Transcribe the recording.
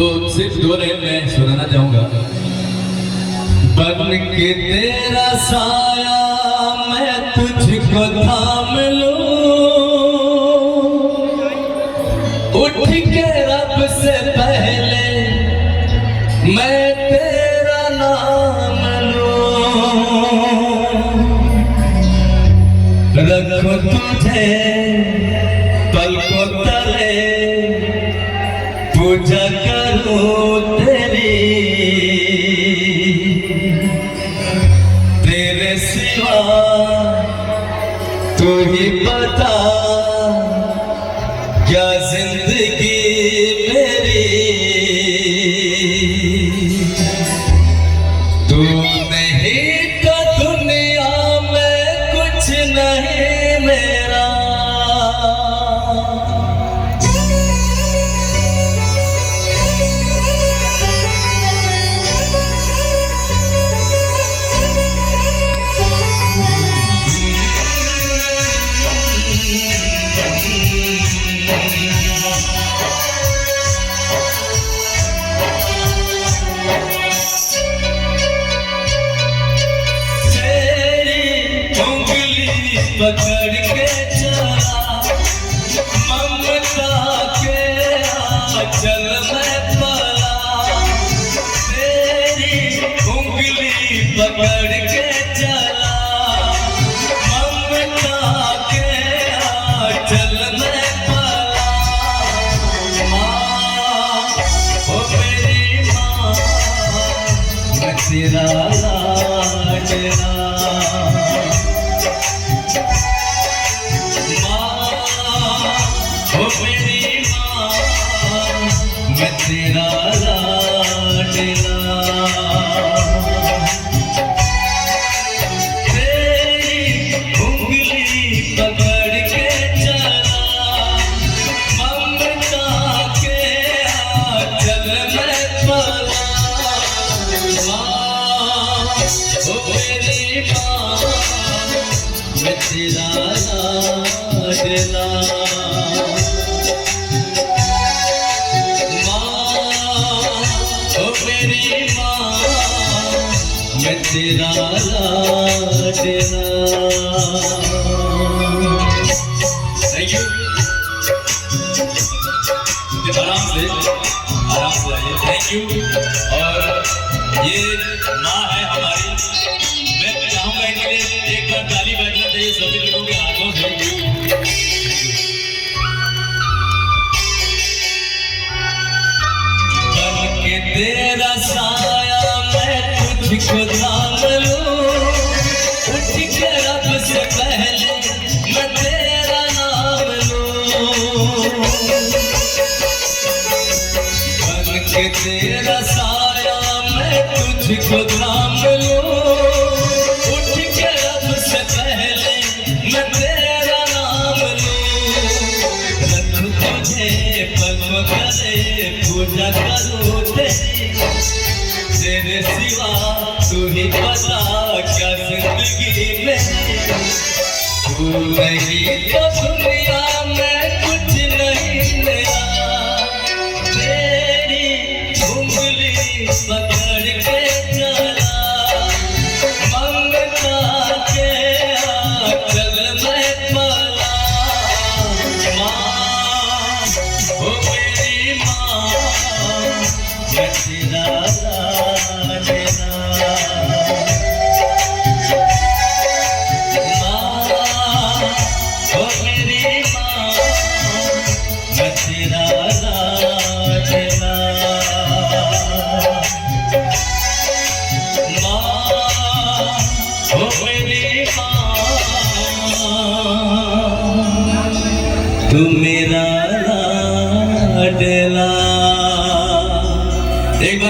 तो सिर्फ दो लाइन मैं सुनाना चाहूंगा। बन के तेरा साया मैं तुझको थाम लूं, उठ के रब से पहले मैं तेरा नाम लूं, रखूं तुझे पलकों तले, पूजा करूं तेरी, तेरे सिवा तू ही बता क्या जिंदगी मेरी, तू नहीं तो दुनिया में कुछ नहीं मेरा। पकड़ के चला ममता के आंचल में पला, तेरी उंगली पकड़ के चला ममता के आंचल में पला। माँ ओ मेरी माँ मैं तेरा लाडला, ओ मेरी माँ मैं तेरा लाडला, तेरी उंगली पकड़ के चला ममता के आंचल में पला। ओ मेरी माँ मैं तेरा लाडला, मैं तेरा लाडला। Thank you. आराम से आइए। Thank you. और ये माँ है हमारी, मैं चाहूंगा इनके लिए एक बार ताली बजना चाहिए सभी लोगों के हाथों से। बन के तेरा साया मैं तुझको थाम लूं, उठ के रब से पहले मैं तेरा नाम लूं, बन के तेरा साया मैं तुझको थाम लूं, उठ के रब से पहले मैं तेरा नाम लूं, रखूं तुझे पलकों तले, पूजा करूं तेरी, तेरे सिवा तू ही बता क्या जिंदगी मेरी, तू नहीं तो दुनिया में कुछ नहीं मेरा, तेरी उंगली पकड़ के चला ममता के आंचल में पला। माँ ओ मेरी माँ मैं तेरा लाडला, ओ मेरी माँ मैं तेरा लाडला, माँ ओ मेरी माँ तुम